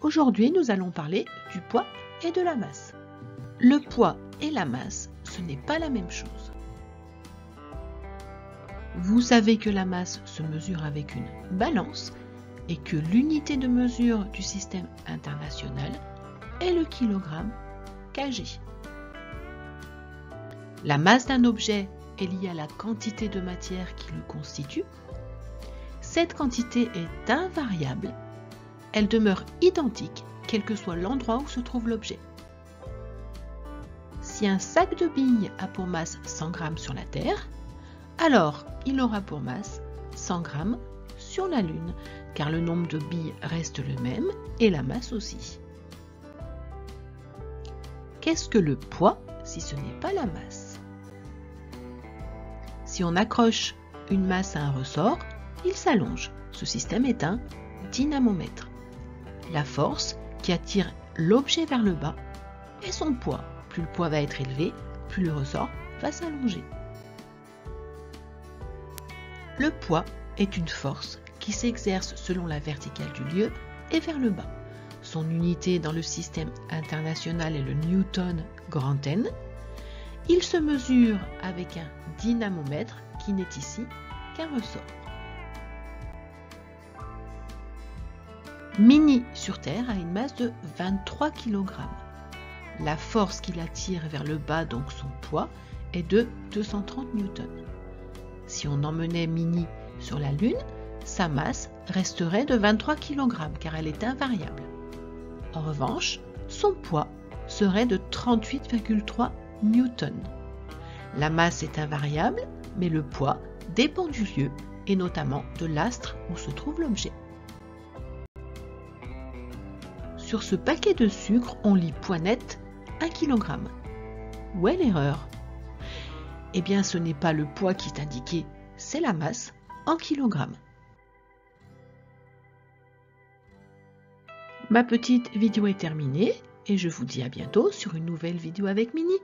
Aujourd'hui, nous allons parler du poids et de la masse. Le poids et la masse, ce n'est pas la même chose. Vous savez que la masse se mesure avec une balance et que l'unité de mesure du système international est le kilogramme kg. La masse d'un objet est liée à la quantité de matière qui le constitue. Cette quantité est invariable. Elle demeure identique, quel que soit l'endroit où se trouve l'objet. Si un sac de billes a pour masse 100 g sur la Terre, alors il aura pour masse 100 g sur la Lune, car le nombre de billes reste le même et la masse aussi. Qu'est-ce que le poids si ce n'est pas la masse? Si on accroche une masse à un ressort, il s'allonge. Ce système est un dynamomètre. La force qui attire l'objet vers le bas est son poids. Plus le poids va être élevé, plus le ressort va s'allonger. Le poids est une force qui s'exerce selon la verticale du lieu et vers le bas. Son unité dans le système international est le Newton grand N. Il se mesure avec un dynamomètre qui n'est ici qu'un ressort. Minnie sur Terre a une masse de 23 kg. La force qui l'attire vers le bas, donc son poids, est de 230 newtons. Si on emmenait Minnie sur la Lune, sa masse resterait de 23 kg car elle est invariable. En revanche, son poids serait de 38,3 newtons. La masse est invariable, mais le poids dépend du lieu et notamment de l'astre où se trouve l'objet. Sur ce paquet de sucre, on lit point net 1 kg. Où est l'erreur? Eh bien, ce n'est pas le poids qui est indiqué, c'est la masse en kilogrammes. Ma petite vidéo est terminée et je vous dis à bientôt sur une nouvelle vidéo avec Minnie.